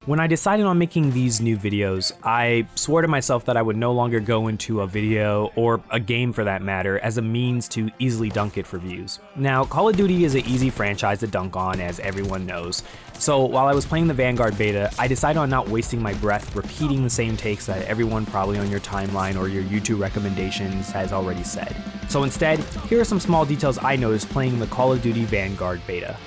When I decided on making these new videos, I swore to myself that I would no longer go into a video, or a game for that matter, as a means to easily dunk it for views. Now, Call of Duty is an easy franchise to dunk on, as everyone knows. So while I was playing the Vanguard beta, I decided on not wasting my breath repeating the same takes that everyone probably on your timeline or your YouTube recommendations has already said. So instead, here are some small details I noticed playing the Call of Duty Vanguard beta.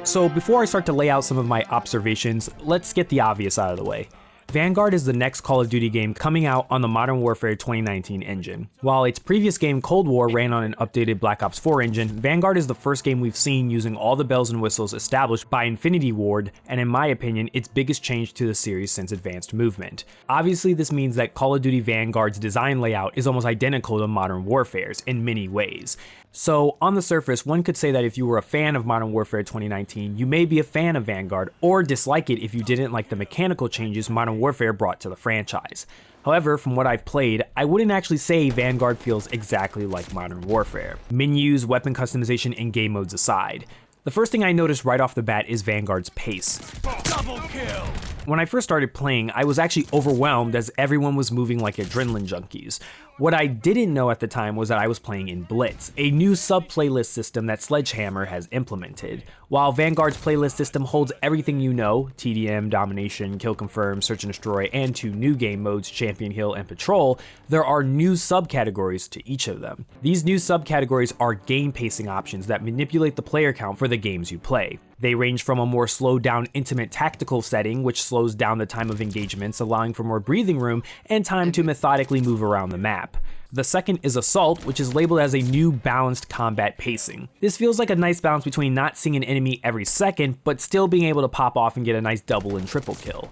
So before I start to lay out some of my observations, let's get the obvious out of the way. Vanguard is the next Call of Duty game coming out on the Modern Warfare 2019 engine. While its previous game Cold War ran on an updated Black Ops 4 engine, Vanguard is the first game we've seen using all the bells and whistles established by Infinity Ward, and in my opinion, its biggest change to the series since Advanced Movement. Obviously, this means that Call of Duty Vanguard's design layout is almost identical to Modern Warfare's in many ways. So, on the surface, one could say that if you were a fan of Modern Warfare 2019, you may be a fan of Vanguard, or dislike it if you didn't like the mechanical changes Modern Warfare brought to the franchise. However, from what I've played, I wouldn't actually say Vanguard feels exactly like Modern Warfare. Menus, weapon customization, and game modes aside. The first thing I noticed right off the bat is Vanguard's pace. Double kill! When I first started playing, I was actually overwhelmed as everyone was moving like adrenaline junkies. What I didn't know at the time was that I was playing in Blitz, a new sub-playlist system that Sledgehammer has implemented. While Vanguard's playlist system holds everything you know, TDM, Domination, Kill Confirm, Search and Destroy, and 2 new game modes, Champion Hill and Patrol, there are new subcategories to each of them. These new subcategories are game pacing options that manipulate the player count for the games you play. They range from a more slowed down intimate tactical setting, which slows down the time of engagements, allowing for more breathing room and time to methodically move around the map. The second is Assault, which is labeled as a new balanced combat pacing. This feels like a nice balance between not seeing an enemy every second, but still being able to pop off and get a nice double and triple kill.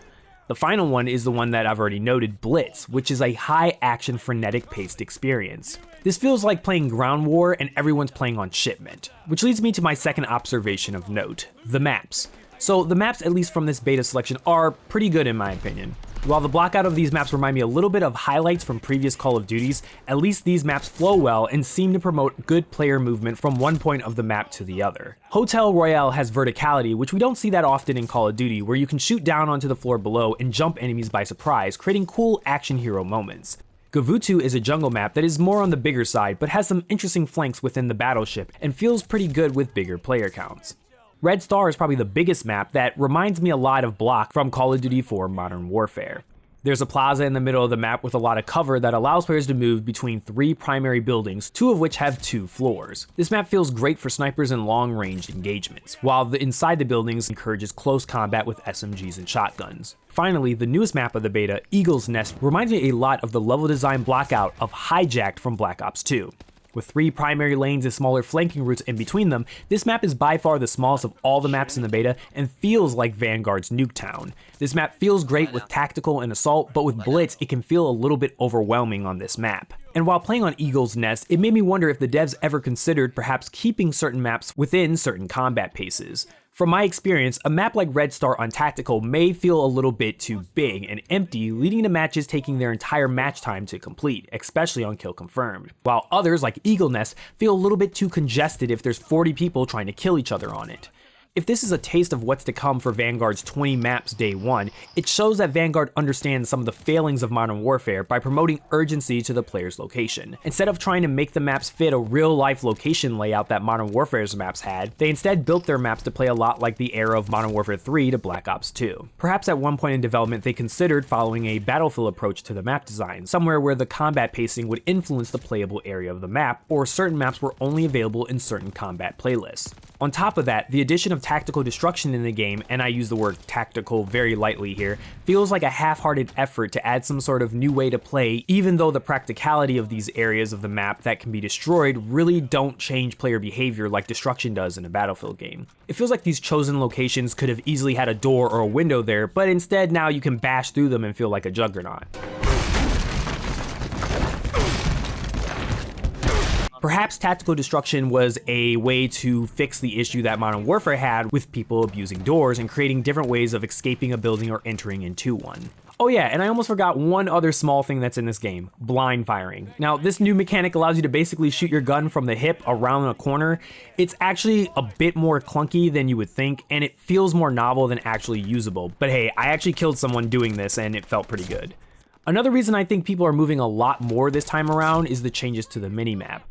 The final one is the one that I've already noted, Blitz, which is a high action frenetic paced experience. This feels like playing Ground War and everyone's playing on shipment. Which leads me to my second observation of note, the maps. So the maps, at least from this beta selection, are pretty good in my opinion. While the blockout of these maps remind me a little bit of highlights from previous Call of Duties, at least these maps flow well and seem to promote good player movement from one point of the map to the other. Hotel Royale has verticality, which we don't see that often in Call of Duty, where you can shoot down onto the floor below and jump enemies by surprise, creating cool action hero moments. Gavutu is a jungle map that is more on the bigger side, but has some interesting flanks within the battleship and feels pretty good with bigger player counts. Red Star is probably the biggest map that reminds me a lot of Block from Call of Duty 4 Modern Warfare. There's a plaza in the middle of the map with a lot of cover that allows players to move between 3 primary buildings, 2 of which have 2 floors. This map feels great for snipers and long-range engagements, while inside the buildings encourages close combat with SMGs and shotguns. Finally, the newest map of the beta, Eagle's Nest, reminds me a lot of the level design blockout of Hijacked from Black Ops 2. With 3 primary lanes and smaller flanking routes in between them, this map is by far the smallest of all the maps in the beta and feels like Vanguard's Nuketown. This map feels great with tactical and assault, but with Blitz it can feel a little bit overwhelming on this map. And while playing on Eagle's Nest, it made me wonder if the devs ever considered perhaps keeping certain maps within certain combat paces. From my experience, a map like Red Star on Tactical may feel a little bit too big and empty, leading to matches taking their entire match time to complete, especially on Kill Confirmed, while others like Eagle Nest feel a little bit too congested if there's 40 people trying to kill each other on it. If this is a taste of what's to come for Vanguard's 20 maps day 1, it shows that Vanguard understands some of the failings of Modern Warfare by promoting urgency to the player's location. Instead of trying to make the maps fit a real-life location layout that Modern Warfare's maps had, they instead built their maps to play a lot like the era of Modern Warfare 3 to Black Ops 2. Perhaps at one point in development they considered following a battlefield approach to the map design, somewhere where the combat pacing would influence the playable area of the map, or certain maps were only available in certain combat playlists. On top of that, the addition of tactical destruction in the game, and I use the word tactical very lightly here, feels like a half-hearted effort to add some sort of new way to play, even though the practicality of these areas of the map that can be destroyed really don't change player behavior like destruction does in a Battlefield game. It feels like these chosen locations could have easily had a door or a window there, but instead now you can bash through them and feel like a juggernaut. Perhaps tactical destruction was a way to fix the issue that Modern Warfare had with people abusing doors and creating different ways of escaping a building or entering into one. Oh yeah, and I almost forgot one other small thing that's in this game, blind firing. Now, this new mechanic allows you to basically shoot your gun from the hip around a corner. It's actually a bit more clunky than you would think, and it feels more novel than actually usable. But hey, I actually killed someone doing this and it felt pretty good. Another reason I think people are moving a lot more this time around is the changes to the minimap.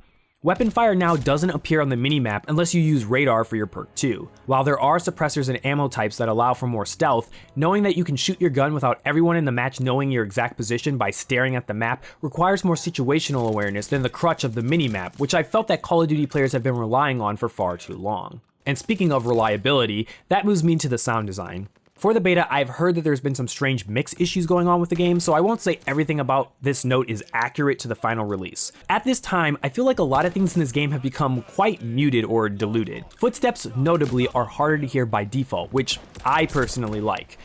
Weapon fire now doesn't appear on the minimap unless you use radar for your perk 2. While there are suppressors and ammo types that allow for more stealth, knowing that you can shoot your gun without everyone in the match knowing your exact position by staring at the map requires more situational awareness than the crutch of the minimap, which I felt that Call of Duty players have been relying on for far too long. And speaking of reliability, that moves me to the sound design. For the beta, I've heard that there's been some strange mix issues going on with the game, so I won't say everything about this note is accurate to the final release. At this time, I feel like a lot of things in this game have become quite muted or diluted. Footsteps, notably, are harder to hear by default, which I personally like.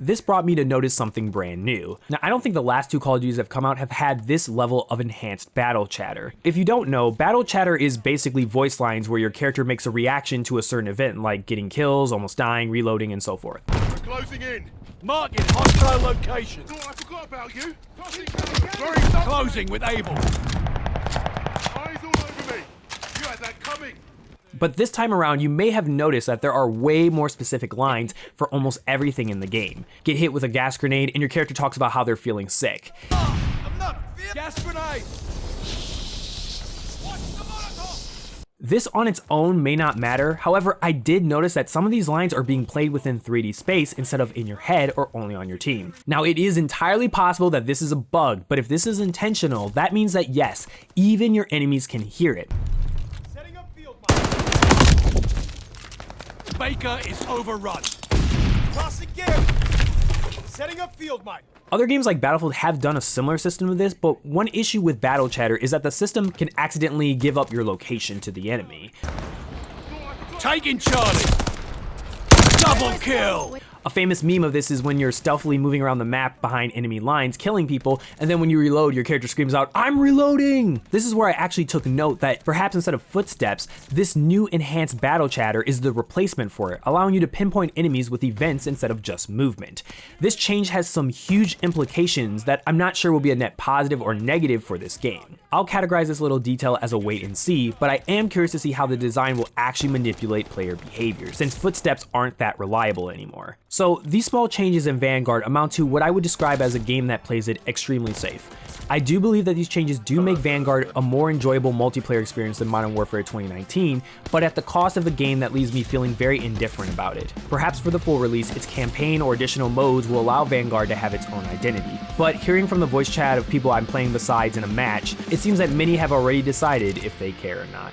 This brought me to notice something brand new. Now, I don't think the last two Call of Duties that have come out have had this level of enhanced battle chatter. If you don't know, battle chatter is basically voice lines where your character makes a reaction to a certain event, like getting kills, almost dying, reloading, and so forth. We're closing in. Marking hostile locations. Oh, I forgot about you. Closing with Able. Eyes all over me. You had that coming. But this time around, you may have noticed that there are way more specific lines for almost everything in the game. Get hit with a gas grenade and your character talks about how they're feeling sick. I'm not gas grenade. Watch the Molotov. This on its own may not matter, however, I did notice that some of these lines are being played within 3D space instead of in your head or only on your team. Now, it is entirely possible that this is a bug, but if this is intentional, that means that yes, even your enemies can hear it. Baker is overrun. Toss again. Setting up field mine. Other games like Battlefield have done a similar system to this, but one issue with battle chatter is that the system can accidentally give up your location to the enemy. Taking Charlie. Double kill. A famous meme of this is when you're stealthily moving around the map behind enemy lines, killing people, and then when you reload, your character screams out, "I'm reloading!" This is where I actually took note that perhaps instead of footsteps, this new enhanced battle chatter is the replacement for it, allowing you to pinpoint enemies with events instead of just movement. This change has some huge implications that I'm not sure will be a net positive or negative for this game. I'll categorize this little detail as a wait and see, but I am curious to see how the design will actually manipulate player behavior, since footsteps aren't that reliable anymore. So these small changes in Vanguard amount to what I would describe as a game that plays it extremely safe. I do believe that these changes do make Vanguard a more enjoyable multiplayer experience than Modern Warfare 2019, but at the cost of a game that leaves me feeling very indifferent about it. Perhaps for the full release, its campaign or additional modes will allow Vanguard to have its own identity. But hearing from the voice chat of people I'm playing besides in a match, it seems that many have already decided if they care or not.